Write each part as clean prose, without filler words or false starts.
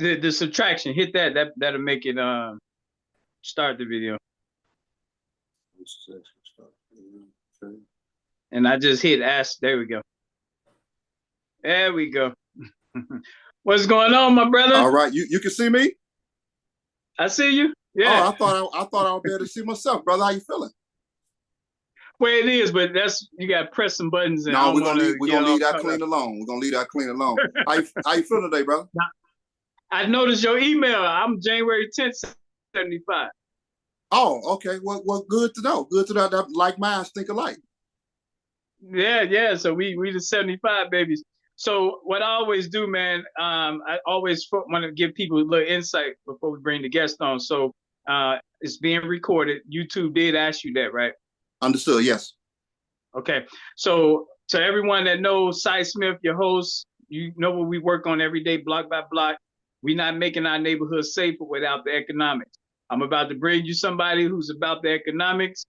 The subtraction. Hit that. That'll make it start the video. And I just hit ask. There we go. There we go. What's going on, my brother? All right, you can see me? I see you. Yeah. Oh, I thought I would be able to see myself, brother. How you feeling? Well, it is, but you got to press some buttons. And no, we're gonna leave that clean alone. We're gonna leave that clean alone. How you feeling today, brother? I noticed your email. I'm January 10th, 75. Oh, okay. Well, good to know. Good to know that like minds think alike. Yeah. So we the 75 babies. So what I always do, man, I always want to give people a little insight before we bring the guest on. So it's being recorded. YouTube did ask you that, right? Understood, yes. Okay. So to everyone that knows Cy Smith, your host, you know what we work on every day, block by block. We're not making our neighborhood safer without the economics. I'm about to bring you somebody who's about the economics.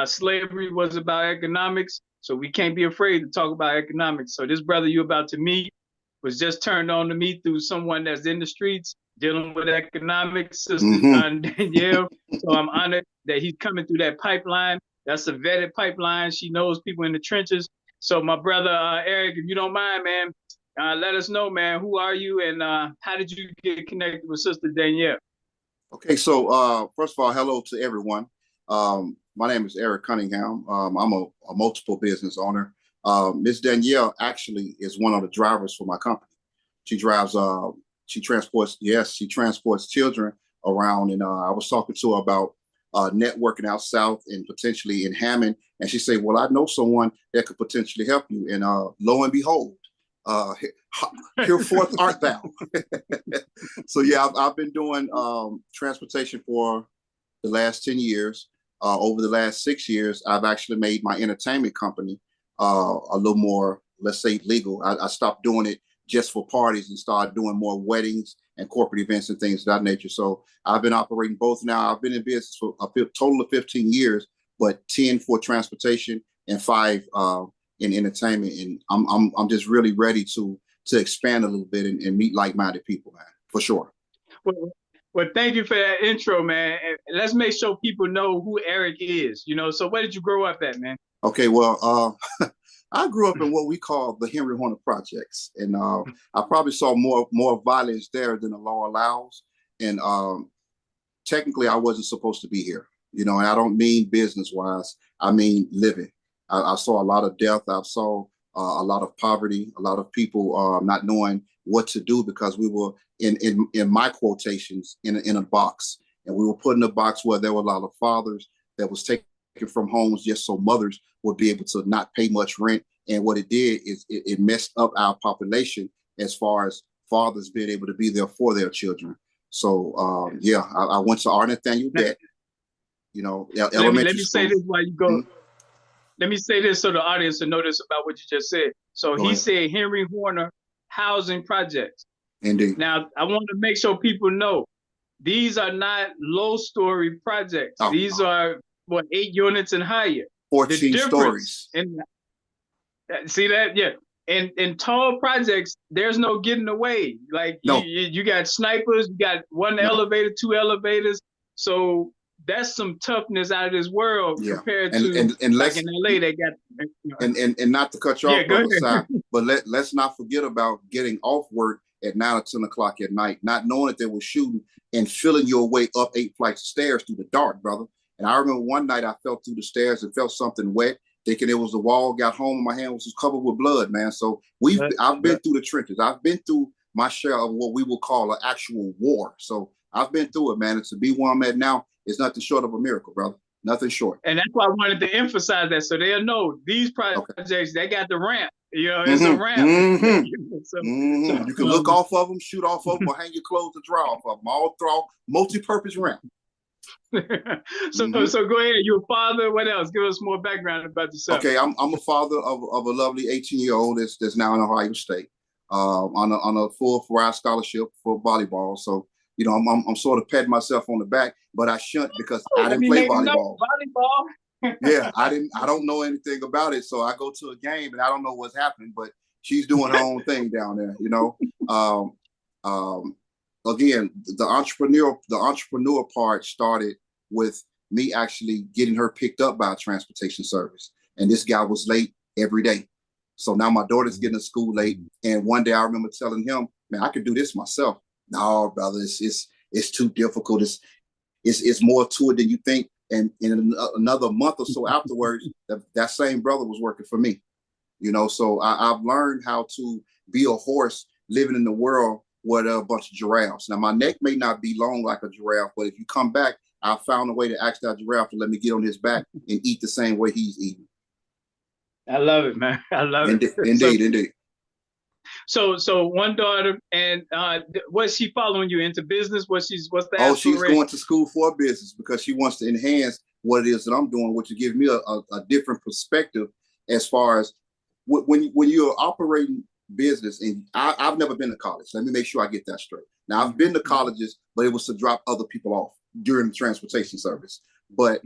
Slavery was about economics. So we can't be afraid to talk about economics. So this brother you're about to meet was just turned on to me through someone that's in the streets dealing with economics, Sister Danielle. So I'm honored that he's coming through that pipeline. That's a vetted pipeline. She knows people in the trenches. So my brother, Eric, if you don't mind, man, let us know, man, who are you and how did you get connected with Sister Danielle? Okay, so first of all, hello to everyone. My name is Eric Cunningham. I'm a multiple business owner. Miss Danielle actually is one of the drivers for my company. She drives, she transports children around. And I was talking to her about networking out south and potentially in Hammond. And she said, well, I know someone that could potentially help you. And lo and behold, hereforth art thou. So yeah, I've been doing transportation for the last 10 years. Over the last 6 years, I've actually made my entertainment company a little more, let's say, legal. I stopped doing it just for parties and started doing more weddings and corporate events and things of that nature. So I've been operating both now. I've been in business for a total of 15 years, but 10 for transportation and 5 in entertainment. And I'm just really ready to expand a little bit and meet like-minded people, man, for sure. Well, thank you for that intro, man. And let's make sure people know who Eric is. So where did you grow up at, man? Okay, well, I grew up in what we call the Henry Horner Projects, and I probably saw more violence there than the law allows. And technically, I wasn't supposed to be here, and I don't mean business-wise. I mean living. I saw a lot of death. I saw a lot of poverty, a lot of people not knowing what to do because we were in my quotations in a box, and we were put in a box where there were a lot of fathers that was taken from homes just so mothers would be able to not pay much rent. And what it did is it messed up our population as far as fathers being able to be there for their children. So yeah, I went to R. Nathaniel Dett, elementary school. Say this while you go. Let me say this so the audience will know this about what you just said. So he said Henry Horner Housing Projects. Indeed. Now, I want to make sure people know these are not low-story projects. Oh, these are 8 units and higher. 14 stories. See that? Yeah. And in tall projects, there's no getting away. Like you got snipers, you got one elevator, 2 elevators. So that's some toughness out of this world compared to like in LA, they got and not to cut you off, brother Side, but let's not forget about getting off work at 9 or 10 o'clock at night, not knowing that they were shooting and feeling your way up 8 flights of stairs through the dark, brother. And I remember one night I fell through the stairs and felt something wet, thinking it was the wall, got home and my hand was covered with blood, man. So I've been through the trenches. I've been through my share of what we will call an actual war. So I've been through it, man. And to be where I'm at now is nothing short of a miracle, brother. Nothing short. And that's why I wanted to emphasize that so they'll know these projects, they got the ramp. It's a ramp. So, you can look off of them, shoot off of them, or hang your clothes to dry off of them. All through multi-purpose ramp. So go ahead. You're a father. What else? Give us more background about yourself. Okay, I'm a father of a lovely 18-year-old that's now in Ohio State on a full 4-hour scholarship for volleyball. So I'm sort of patting myself on the back, but I shouldn't because I didn't play volleyball. Yeah, I don't know anything about it. So I go to a game and I don't know what's happening, but she's doing her own thing down there, again, the entrepreneur part started with me actually getting her picked up by a transportation service. And this guy was late every day. So now my daughter's getting to school late. And one day I remember telling him, man, I could do this myself. No, brother, it's too difficult. It's more to it than you think. And in another month or so afterwards, that same brother was working for me. So I've learned how to be a horse living in the world with a bunch of giraffes. Now, my neck may not be long like a giraffe, but if you come back, I found a way to ask that giraffe to let me get on his back and eat the same way he's eating. I love it, man. I love it. Indeed. So one daughter, and was she following you into business? What's the aspiration? She's going to school for business because she wants to enhance what it is that I'm doing, which will give me a different perspective as far as when you're operating business. And I've never been to college. Let me make sure I get that straight. Now, I've been to colleges, but it was to drop other people off during the transportation service. But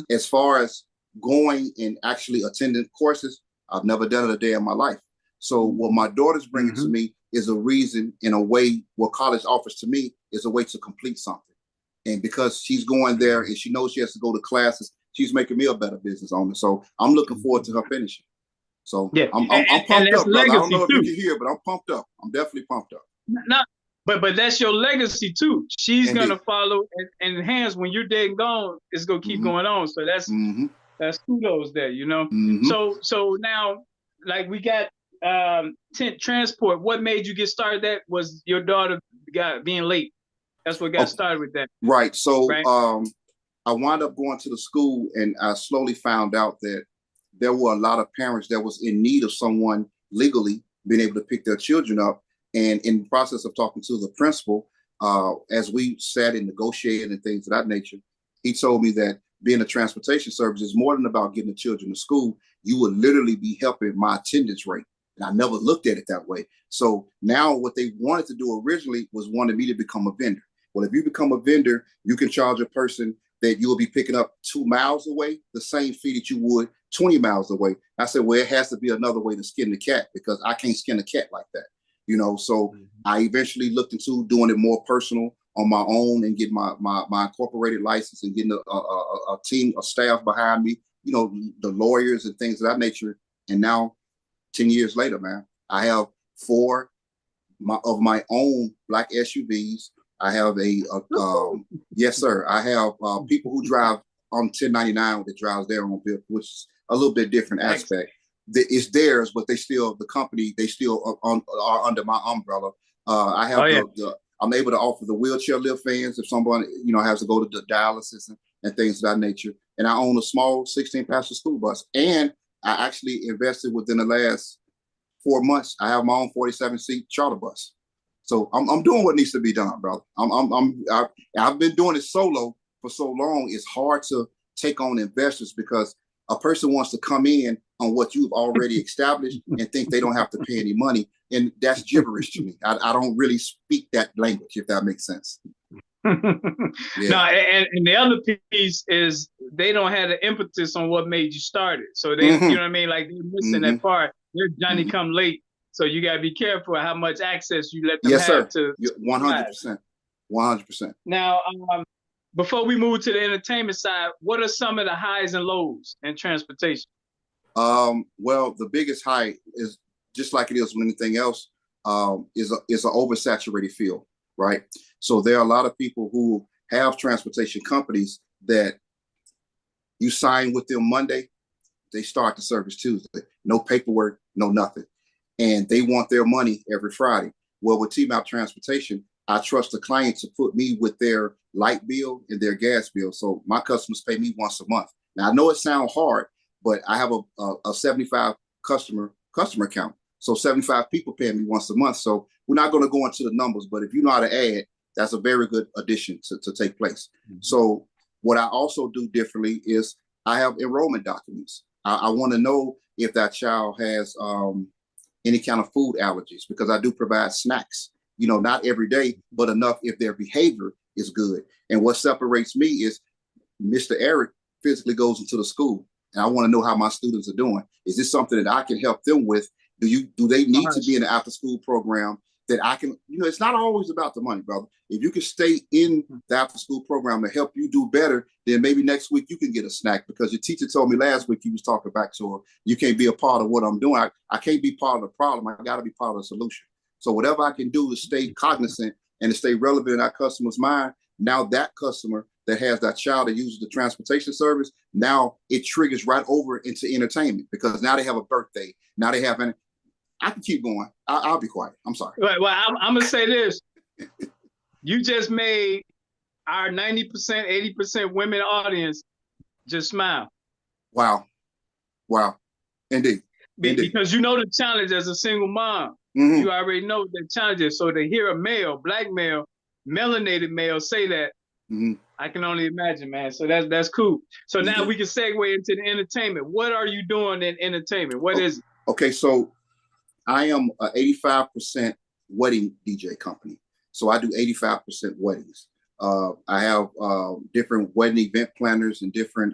as far as going and actually attending courses, I've never done it a day in my life. So what my daughter's bringing to me is a reason, in a way, what college offers to me is a way to complete something. And because she's going there and she knows she has to go to classes, she's making me a better business owner. So I'm looking forward to her finishing. So yeah, I'm pumped up, brother. I don't know if you can hear, but I'm pumped up. I'm definitely pumped up. No, but that's your legacy too. She's gonna follow and enhance when you're dead and gone. It's gonna keep going on. So that's kudos there, So now, like, we got tent transport. What made you get started? That was your daughter being late. That's what got started with that. Right. So I wound up going to the school, and I slowly found out that there were a lot of parents that was in need of someone legally being able to pick their children up. And in the process of talking to the principal, as we sat and negotiated and things of that nature, he told me that being a transportation service is more than about getting the children to school. You would literally be helping my attendance rate. And I never looked at it that way. So now what they wanted to do originally was wanted me to become a vendor. Well, if you become a vendor, you can charge a person that you will be picking up 2 miles away the same fee that you would 20 miles away. I said, well, it has to be another way to skin the cat, because I can't skin a cat like that. So I eventually looked into doing it more personal on my own and get my incorporated license and getting a team, a staff behind me, the lawyers and things of that nature. And now 10 years later, man, I have 4 of my own black SUVs. I have yes, sir. I have people who drive on 1099 that drives their own vehicle, which is a little bit different aspect. It's theirs, but the company are under my umbrella. I have I'm able to offer the wheelchair lift fans if someone has to go to the dialysis and things of that nature. And I own a small 16-passenger school bus. And I actually invested within the last 4 months. I have my own 47-seat charter bus. So I'm doing what needs to be done, brother. I've been doing it solo for so long. It's hard to take on investors because a person wants to come in on what you've already established and think they don't have to pay any money. And that's gibberish to me. I don't really speak that language, if that makes sense. No, and the other piece is they don't have the impetus on what made you start it. So they, you know what I mean? Like, they're missing that part. They're Johnny come late. So you got to be careful how much access you let them have to 100%. 100%. Now, before we move to the entertainment side, what are some of the highs and lows in transportation? Well, the biggest high is just like it is with anything else, is an oversaturated field, right? So there are a lot of people who have transportation companies that you sign with them Monday, they start the service Tuesday. No paperwork, no nothing. And they want their money every Friday. Well, with T-Map Transportation, I trust the client to put me with their light bill and their gas bill. So my customers pay me once a month. Now, I know it sounds hard, but I have a 75 customer count. So 75 people paying me once a month. So we're not going to go into the numbers, but if you know how to add, that's a very good addition to take place. So what I also do differently is I have enrollment documents. I want to know if that child has any kind of food allergies, because I do provide snacks, not every day, but enough if their behavior is good. And what separates me is Mr. Eric physically goes into the school, and I want to know how my students are doing. Is this something that I can help them with? Do they need to be in the after school program? that I can, it's not always about the money, brother. If you can stay in the after school program to help you do better, then maybe next week you can get a snack, because your teacher told me last week, you was talking back to her, you can't be a part of what I'm doing. I can't be part of the problem. I got to be part of the solution. So whatever I can do to stay cognizant and to stay relevant in our customer's mind, now that customer that has that child that uses the transportation service, now it triggers right over into entertainment, because now they have a birthday. Now they have I can keep going. I'll be quiet. I'm sorry. Right. Well, I'm going to say this. You just made our 90%, 80% women audience just smile. Wow. Indeed. Because you know the challenge as a single mom. Mm-hmm. You already know the challenges. So to hear a male, black male, melanated male say that, mm-hmm. I can only imagine, man. So that's cool. So now we can segue into the entertainment. What are you doing in entertainment? What is it? Okay, so I am an 85% wedding DJ company. So I do 85% weddings. I have different wedding event planners and different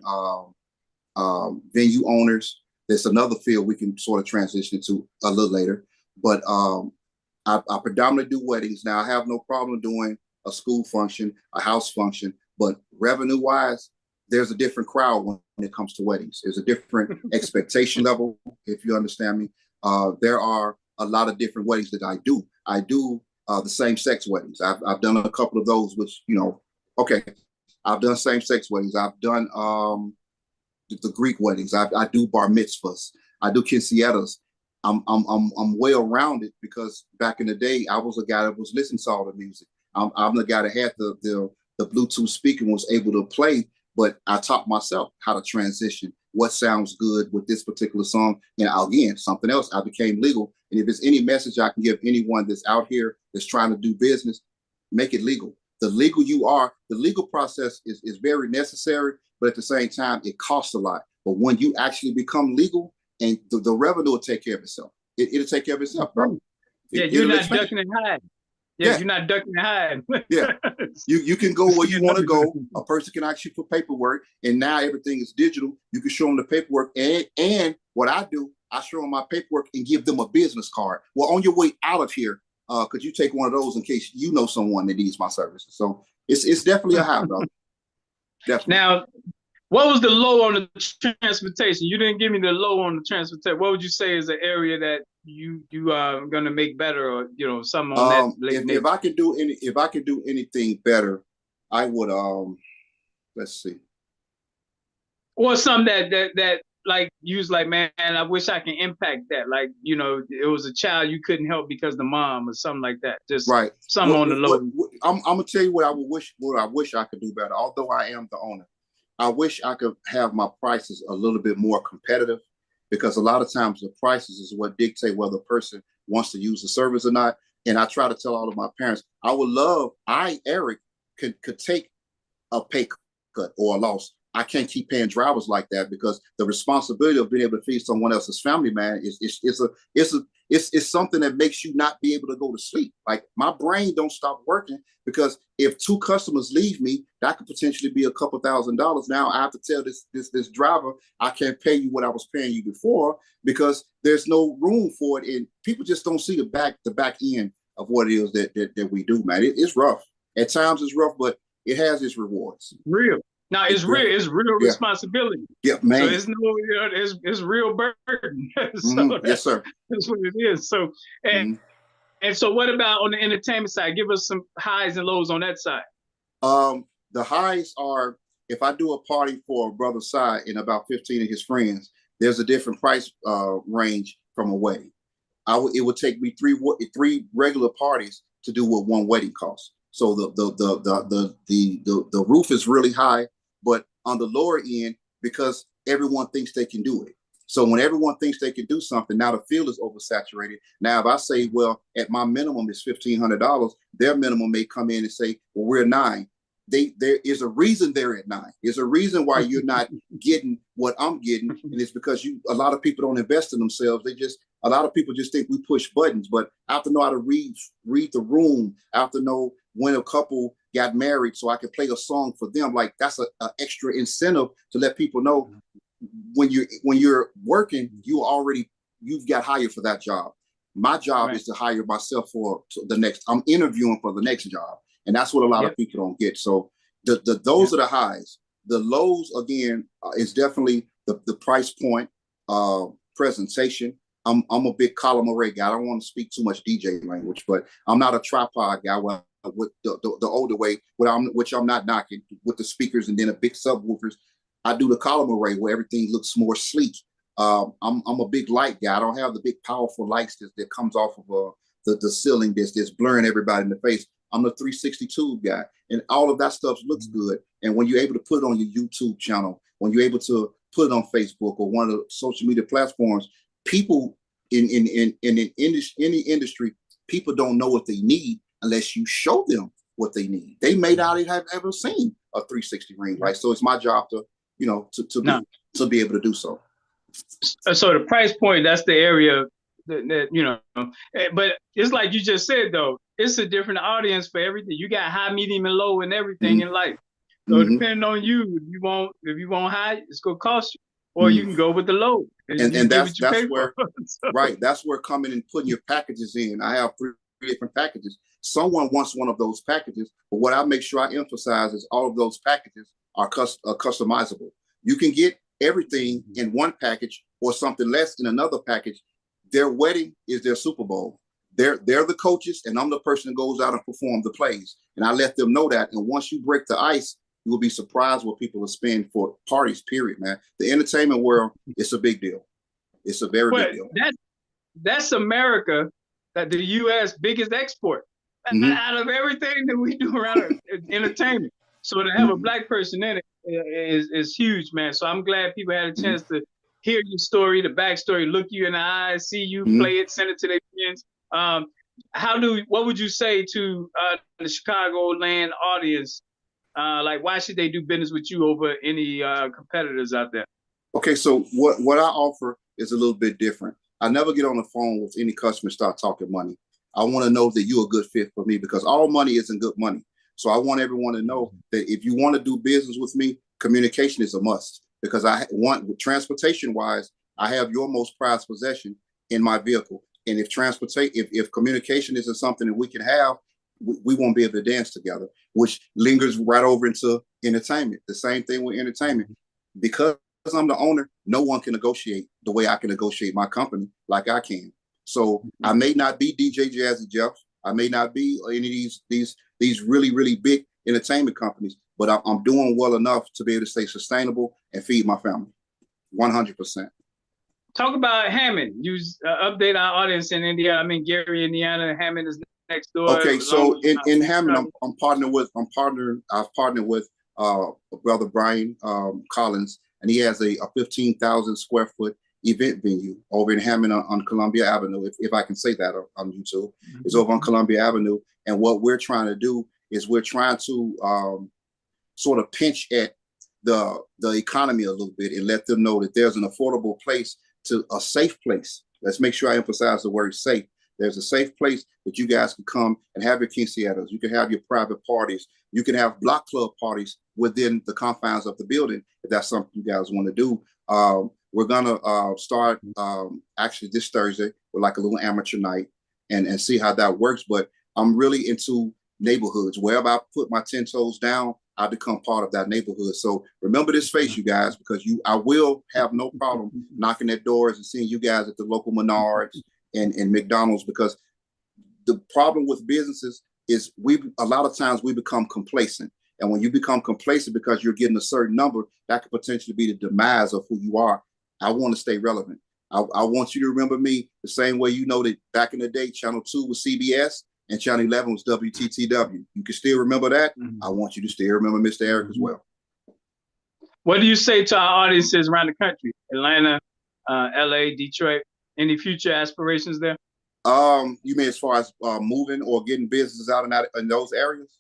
venue owners. There's another field we can sort of transition to a little later. But I predominantly do weddings. Now, I have no problem doing a school function, a house function, but revenue-wise, there's a different crowd when it comes to weddings. There's a different expectation level, if you understand me. There are a lot of different weddings that I do. I do the same-sex weddings. I've done a couple of those, which, I've done same-sex weddings. I've done the Greek weddings. I do bar mitzvahs. I do quinceañeras. I'm well-rounded, because back in the day, I was a guy that was listening to all the music. I'm the guy that had the Bluetooth speaker and was able to play, but I taught myself how to transition, what sounds good with this particular song. And again, something else, I became legal. And if there's any message I can give anyone that's out here that's trying to do business, make it legal. The legal process is very necessary, but at the same time, it costs a lot. But when you actually become legal, and the revenue will take care of itself. It'll take care of itself, bro. Yeah, you're not ducking and hiding. Yeah, you're not ducking and hiding. Yeah, you can go where you want to go. A person can ask you for paperwork, and now everything is digital. You can show them the paperwork, and what I do, I show them my paperwork and give them a business card. Well, on your way out of here, could you take one of those in case you know someone that needs my services? So it's definitely a high, bro. Definitely. Now, what was the low on the transportation? You didn't give me the low on the transportation. What would you say is the area that you are going to make better, or something on that? If I could do anything better, I would. Let's see. Or something that like you was like, man, I wish I can impact that. Like, it was a child you couldn't help because the mom or something like that. Just right. Something on the low. I'm gonna tell you what I wish I could do better. Although I am the owner, I wish I could have my prices a little bit more competitive, because a lot of times the prices is what dictate whether a person wants to use the service or not. And I try to tell all of my parents, Eric, could take a pay cut or a loss. I can't keep paying drivers like that, because the responsibility of being able to feed someone else's family, man, it's something that makes you not be able to go to sleep. Like, my brain don't stop working, because if 2 customers leave me, that could potentially be a couple $1,000. Now I have to tell this driver, I can't pay you what I was paying you before, because there's no room for it. And people just don't see the back end of what it is that we do, man. It's rough. At times it's rough, but it has its rewards. Real. Now it's real. It's real responsibility. Yeah, man. So it's no, it's real burden. So yes, sir. That's what it is. So and so, what about on the entertainment side? Give us some highs and lows on that side. The highs are, if I do a party for a brother's side and about 15 of his friends, there's a different price range from a wedding. It would take me three regular parties to do what one wedding costs. So the roof is really high, but on the lower end, because everyone thinks they can do it. So when everyone thinks they can do something, now the field is oversaturated. Now, if I say, well, at my minimum is $1,500, their minimum may come in and say, well, we're $9. There is a reason they're at $9. There's a reason why you're not getting what I'm getting, and it's because a lot of people don't invest in themselves. A lot of people just think we push buttons, but I have to know how to read the room. I have to know when a couple got married so I can play a song for them. Like, that's an extra incentive to let people know when you're working, you've got hired for that job. My job Right. is to hire myself for the next. I'm interviewing for the next job, and that's what a lot Yep. of people don't get. So those Yep. are the highs. The lows again is definitely the price point, presentation. I'm a big column array guy. I don't want to speak too much DJ language, but I'm not a tripod guy. Well, with the older way, which I'm not knocking, with the speakers and then a big subwoofers. I do the column array where everything looks more sleek. I'm a big light guy. I don't have the big powerful lights that comes off of the ceiling that's blurring everybody in the face. I'm the 362 guy, and all of that stuff looks good. And when you're able to put it on your YouTube channel, when you're able to put it on Facebook or one of the social media platforms, people in any industry, people don't know what they need unless you show them what they need. They may not even have ever seen a 360 ring light. So it's my job to, to be able to do so. So the price point, that's the area that but it's like you just said, though, it's a different audience for everything. You got high, medium, and low and everything in life. So depending on you, if you want high, it's gonna cost you. Or you can go with the low. And that's where right. That's where coming and putting your packages in. I have three different packages. Someone wants one of those packages, but what I make sure I emphasize is all of those packages are customizable. You can get everything in one package or something less in another package. Their wedding is their Super Bowl. They're the coaches, and I'm the person that goes out and perform the plays. And I let them know that. And once you break the ice, you will be surprised what people will spend for parties, period, man. The entertainment world, it's a big deal. It's a very big deal. That's America, that the U.S. biggest export out of everything that we do around entertainment. So to have a Black person in it is huge, man. So I'm glad people had a chance to hear your story, the backstory, look you in the eyes, see you play it, send it to their friends. What would you say to the Chicagoland audience? Like, why should they do business with you over any competitors out there? Okay, so what I offer is a little bit different. I never get on the phone with any customer start talking money. I want to know that you're a good fit for me, because all money isn't good money. So I want everyone to know that if you want to do business with me, communication is a must, because I want, transportation wise, I have your most prized possession in my vehicle. And if communication isn't something that we can have, we won't be able to dance together, which lingers right over into entertainment. The same thing with entertainment. Because I'm the owner, no one can negotiate the way I can negotiate my company like I can. So I may not be DJ Jazzy Jeff. I may not be any of these really, really big entertainment companies, but I'm doing well enough to be able to stay sustainable and feed my family. 100%. Talk about Hammond. You update our audience in Indiana. I mean, Gary, Indiana. Hammond is next door. Okay, so in Hammond, I've partnered with brother Brian Collins, and he has a 15,000 square foot event venue over in Hammond on Columbia Avenue, if I can say that on YouTube. It's over on Columbia Avenue, and what we're trying to do is we're trying to sort of pinch at the economy a little bit and let them know that there's an affordable place, to a safe place. Let's make sure I emphasize the word safe. There's a safe place that you guys can come and have your quinceañeras. You can have your private parties. You can have block club parties within the confines of the building, if that's something you guys want to do. We're gonna start actually this Thursday with like a little amateur night and see how that works. But I'm really into neighborhoods. Wherever I put my 10 toes down, I become part of that neighborhood. So remember this face, you guys, because I will have no problem knocking at doors and seeing you guys at the local Menards and McDonald's, because the problem with businesses is a lot of times we become complacent. And when you become complacent because you're getting a certain number, that could potentially be the demise of who you are. I want to stay relevant. I want you to remember me the same way you know that back in the day, Channel 2 was CBS and Channel 11 was WTTW. You can still remember that. I want you to still remember Mr. Eric as well. What do you say to our audiences around the country? Atlanta, LA, Detroit, any future aspirations there? You mean as far as moving or getting businesses out in those areas?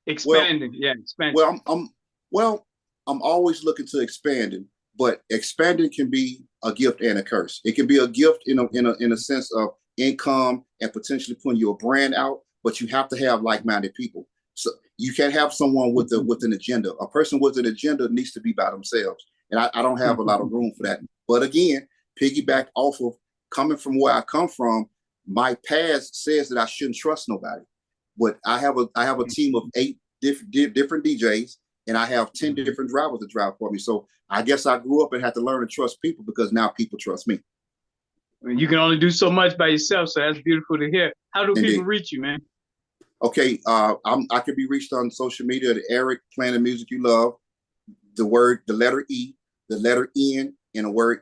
Expanding, expanding. I'm always looking to expanding, but expanding can be a gift and a curse. It can be a gift in a sense of income and potentially putting your brand out, but you have to have like-minded people. So you can't have someone with an agenda. A person with an agenda needs to be by themselves, and I don't have a lot of room for that. But again, piggyback off of coming from where I come from, my past says that I shouldn't trust nobody. But I have a team of 8 different DJs, and I have 10 different drivers that drive for me. So I guess I grew up and had to learn to trust people because now people trust me. You can only do so much by yourself, so that's beautiful to hear. How do Indeed. people reach you, man? Okay, I can be reached on social media at Eric playing the music you love. The letter E, the letter N, and a word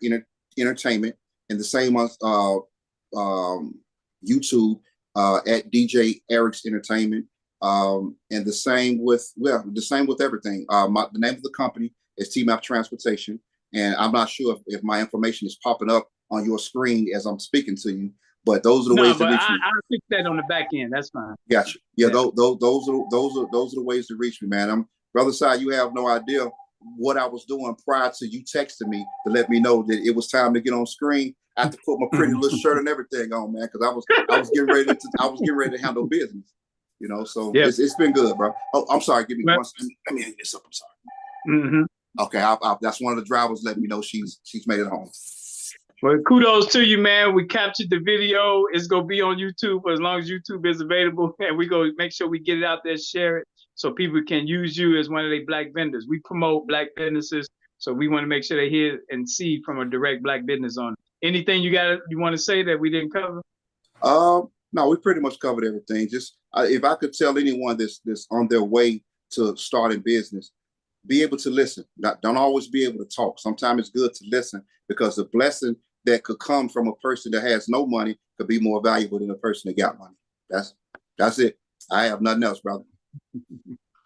entertainment, and the same on YouTube at DJ Eric's Entertainment, and the same with everything. The name of the company is T-Map Transportation, and I'm not sure if my information is popping up on your screen as I'm speaking to you, but those are the ways to reach me. I'll fix that on the back end. That's fine. Gotcha. Yeah, those are the ways to reach me, man. Brother Si, you have no idea what I was doing prior to you texting me to let me know that it was time to get on screen. I had to put my pretty little shirt and everything on, man, because I was getting ready to handle business, you know. So it's been good, bro. Oh, I'm sorry. Give me one second. Let me hang this up. I'm sorry. Okay, that's one of the drivers letting me know she's made it home. Well, kudos to you, man. We captured the video. It's gonna be on YouTube as long as YouTube is available, and we go make sure we get it out there, share it, so people can use you as one of their Black vendors. We promote Black businesses, so we want to make sure they hear and see from a direct Black business owner. Anything you want to say that we didn't cover? No, we pretty much covered everything. Just if I could tell anyone that's on their way to starting business, be able to listen. Don't always be able to talk. Sometimes it's good to listen, because the blessing that could come from a person that has no money could be more valuable than a person that got money. That's it. I have nothing else, brother.